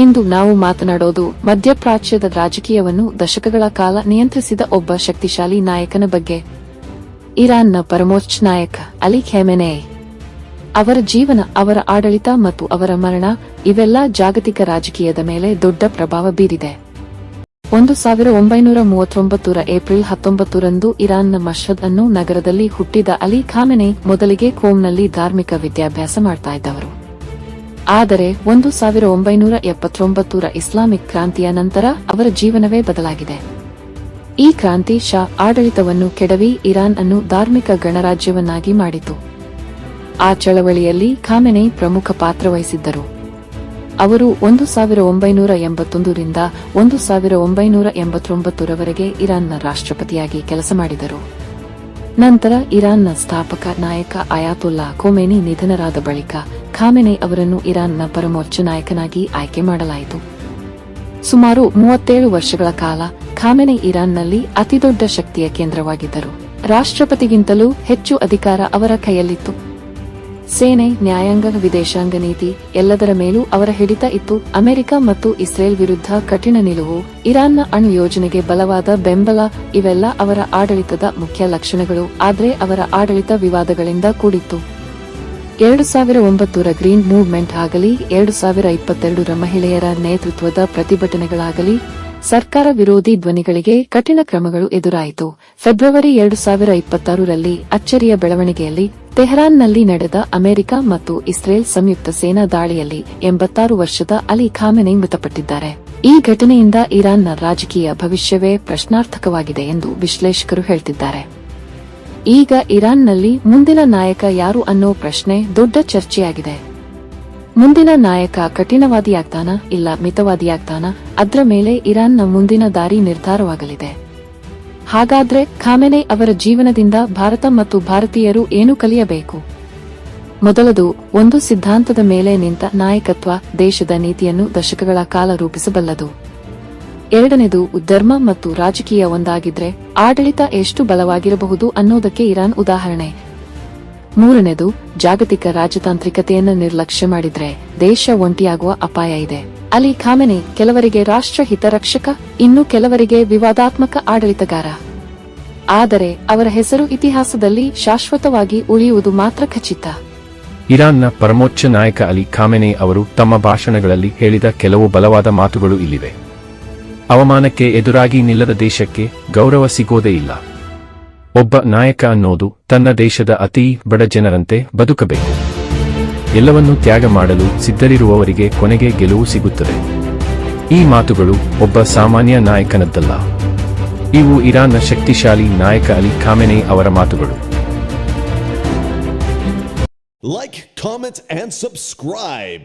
ಇಂದು ನಾವು ಮಾತನಾಡೋದು ಮಧ್ಯಪ್ರಾಚ್ಯದ ರಾಜಕೀಯವನ್ನು ದಶಕಗಳ ಕಾಲ ನಿಯಂತ್ರಿಸಿದ ಒಬ್ಬ ಶಕ್ತಿಶಾಲಿ ನಾಯಕನ ಬಗ್ಗೆ. ಇರಾನ್ನ ಪರಮೋಚ್ಚ ನಾಯಕ ಅಲಿ ಖಮೇನೇಯ್. ಅವರ ಜೀವನ, ಅವರ ಆಡಳಿತ ಮತ್ತು ಅವರ ಮರಣ ಇವೆಲ್ಲ ಜಾಗತಿಕ ರಾಜಕೀಯದ ಮೇಲೆ ದೊಡ್ಡ ಪ್ರಭಾವ ಬೀರಿದೆ. 1939 ಏಪ್ರಿಲ್ 19ರಂದು ಇರಾನ್ನ ಮಶ್ಹದ್ ಅನ್ನೋ ನಗರದಲ್ಲಿ ಹುಟ್ಟಿದ ಅಲಿ ಖಮೇನೇಯ್ ಮೊದಲಿಗೆ ಕೋಮ್ನಲ್ಲಿ ಧಾರ್ಮಿಕ ವಿದ್ಯಾಭ್ಯಾಸ ಮಾಡ್ತಾ ಇದ್ದವರು. ಆದರೆ 1979ರ ಇಸ್ಲಾಮಿಕ್ ಕ್ರಾಂತಿಯ ನಂತರ ಅವರ ಜೀವನವೇ ಬದಲಾಗಿದೆ. ಈ ಕ್ರಾಂತಿ ಶಾ ಆಡಳಿತವನ್ನು ಕೆಡವಿ ಇರಾನ್ ಅನ್ನು ಧಾರ್ಮಿಕ ಗಣರಾಜ್ಯವನ್ನಾಗಿ ಮಾಡಿತು. ಆ ಚಳವಳಿಯಲ್ಲಿ ಖಮೇನೇಯ್ ಪ್ರಮುಖ ಪಾತ್ರ ವಹಿಸಿದ್ದರು. ಅವರು 1981ರಿಂದ 1989ರವರೆಗೆ ಇರಾನ್ನ ರಾಷ್ಟ್ರಪತಿಯಾಗಿ ಕೆಲಸ ಮಾಡಿದರು. ನಂತರ ಇರಾನ್ನ ಸ್ಥಾಪಕ ನಾಯಕ ಅಯಾತುಲ್ಲಾ ಖೊಮೇನಿ ನಿಧನರಾದ ಬಳಿಕ ಖಮೇನೇಯ್ ಅವರನ್ನು ಇರಾನ್ನ ಪರಮೋಚ್ಚ ನಾಯಕನಾಗಿ ಆಯ್ಕೆ ಮಾಡಲಾಯಿತು. ಸುಮಾರು 37 ವರ್ಷಗಳ ಕಾಲ ಖಮೇನೇಯ್ ಇರಾನ್ನಲ್ಲಿ ಅತಿದೊಡ್ಡ ಶಕ್ತಿಯ ಕೇಂದ್ರವಾಗಿದ್ದರು. ರಾಷ್ಟ್ರಪತಿಗಿಂತಲೂ ಹೆಚ್ಚು ಅಧಿಕಾರ ಅವರ ಕೈಯಲ್ಲಿತ್ತು. ಸೇನೆ, ನ್ಯಾಯಾಂಗ, ವಿದೇಶಾಂಗ ನೀತಿ ಎಲ್ಲದರ ಮೇಲೂ ಅವರ ಹಿಡಿತ ಇತ್ತು. ಅಮೆರಿಕ ಮತ್ತು ಇಸ್ರೇಲ್ ವಿರುದ್ಧ ಕಠಿಣ ನಿಲುವು, ಇರಾನ್ನ ಅಣು ಯೋಜನೆಗೆ ಬಲವಾದ ಬೆಂಬಲ ಇವೆಲ್ಲ ಅವರ ಆಡಳಿತದ ಮುಖ್ಯ ಲಕ್ಷಣಗಳು. ಆದರೆ ಅವರ ಆಡಳಿತ ವಿವಾದಗಳಿಂದ ಕೂಡಿತ್ತು. 2009ರ ಗ್ರೀನ್ ಮೂವ್ಮೆಂಟ್ ಆಗಲಿ, 2022ರ ಮಹಿಳೆಯರ ನೇತೃತ್ವದ ಪ್ರತಿಭಟನೆಗಳಾಗಲಿ, ಸರ್ಕಾರ ವಿರೋಧಿ ಧ್ವನಿಗಳಿಗೆ ಕಠಿಣ ಕ್ರಮಗಳು ಎದುರಾಯಿತು. ಫೆಬ್ರವರಿ 2026ರಲ್ಲಿ ಅಚ್ಚರಿಯ ಬೆಳವಣಿಗೆಯಲ್ಲಿ ತೆಹರಾನ್ನಲ್ಲಿ ನಡೆದ ಅಮೆರಿಕ ಮತ್ತು ಇಸ್ರೇಲ್ ಸಂಯುಕ್ತ ಸೇನಾ ದಾಳಿಯಲ್ಲಿ 86 ವರ್ಷದ ಅಲಿ ಖಮೇನೇಯ್ ಮೃತಪಟ್ಟಿದ್ದಾರೆ. ಈ ಘಟನೆಯಿಂದ ಇರಾನ್ನ ರಾಜಕೀಯ ಭವಿಷ್ಯವೇ ಪ್ರಶ್ನಾರ್ಥಕವಾಗಿದೆ ಎಂದು ವಿಶ್ಲೇಷಕರು ಹೇಳ್ತಿದ್ದಾರೆ. ಈಗ ಇರಾನ್ನಲ್ಲಿ ಮುಂದಿನ ನಾಯಕ ಯಾರು ಅನ್ನೋ ಪ್ರಶ್ನೆ ದೊಡ್ಡ ಚರ್ಚೆಯಾಗಿದೆ. ಮುಂದಿನ ನಾಯಕ ಕಠಿಣವಾದಿಯಾಗ್ತಾನಾ ಇಲ್ಲ ಮಿತವಾದಿಯಾಗ್ತಾನಾ? ಅದ್ರ ಮೇಲೆ ಇರಾನ್ನ ಮುಂದಿನ ದಾರಿ ನಿರ್ಧಾರವಾಗಲಿದೆ. ಹಾಗಾದ್ರೆ ಖಮೇನೇಯ್ ಅವರ ಜೀವನದಿಂದ ಭಾರತ ಮತ್ತು ಭಾರತೀಯರು ಏನು ಕಲಿಯಬೇಕು? ಮೊದಲದು, ಒಂದು ಸಿದ್ಧಾಂತದ ಮೇಲೆ ನಿಂತ ನಾಯಕತ್ವ ದೇಶದ ನೀತಿಯನ್ನು ದಶಕಗಳ ಕಾಲ ರೂಪಿಸಬಲ್ಲದು. ಎರಡನೇದು, ಧರ್ಮ ಮತ್ತು ರಾಜಕೀಯ ಒಂದಾಗಿದ್ರೆ ಆಡಳಿತ ಎಷ್ಟು ಬಲವಾಗಿರಬಹುದು ಅನ್ನೋದಕ್ಕೆ ಇರಾನ್ ಉದಾಹರಣೆ. ಮೂರನೇದು, ಜಾಗತಿಕ ರಾಜತಾಂತ್ರಿಕತೆಯನ್ನು ನಿರ್ಲಕ್ಷ್ಯ ಮಾಡಿದ್ರೆ ದೇಶ ಒಂಟಿಯಾಗುವ ಅಪಾಯ ಇದೆ. ಅಲಿ ಖಮೇನೇಯ್ ಕೆಲವರಿಗೆ ರಾಷ್ಟ್ರ ಹಿತರಕ್ಷಕ, ಇನ್ನು ಕೆಲವರಿಗೆ ವಿವಾದಾತ್ಮಕ ಆಡಳಿತಗಾರ. ಆದರೆ ಅವರ ಹೆಸರು ಇತಿಹಾಸದಲ್ಲಿ ಶಾಶ್ವತವಾಗಿ ಉಳಿಯುವುದು ಮಾತ್ರ ಖಚಿತ. ಇರಾನ್ನ ಪರಮೋಚ್ಚ ನಾಯಕ ಅಲಿ ಖಮೇನೇಯ್ ಅವರು ತಮ್ಮ ಭಾಷಣಗಳಲ್ಲಿ ಹೇಳಿದ ಕೆಲವು ಬಲವಾದ ಮಾತುಗಳು ಇಲ್ಲಿವೆ. ಅವಮಾನಕ್ಕೆ ಎದುರಾಗಿ ನಿಲ್ಲದ ದೇಶಕ್ಕೆ ಗೌರವ ಸಿಗೋದೇ ಇಲ್ಲ. ಒಬ್ಬ ನಾಯಕ ಅನ್ನೋದು ತನ್ನ ದೇಶದ ಅತೀ ಬಡ ಜನರಂತೆ ಬದುಕಬೇಕು. ಎಲ್ಲವನ್ನೂ ತ್ಯಾಗ ಮಾಡಲು ಸಿದ್ಧರಿರುವವರಿಗೆ ಕೊನೆಗೆ ಗೆಲುವು ಸಿಗುತ್ತದೆ. ಈ ಮಾತುಗಳು ಒಬ್ಬ ಸಾಮಾನ್ಯ ನಾಯಕನದ್ದಲ್ಲ. ಇವು ಇರಾನ್ನ ಶಕ್ತಿಶಾಲಿ ನಾಯಕ ಅಲಿ ಖಮೇನೇಯ್ ಅವರ ಮಾತುಗಳು. Like, comment and subscribe.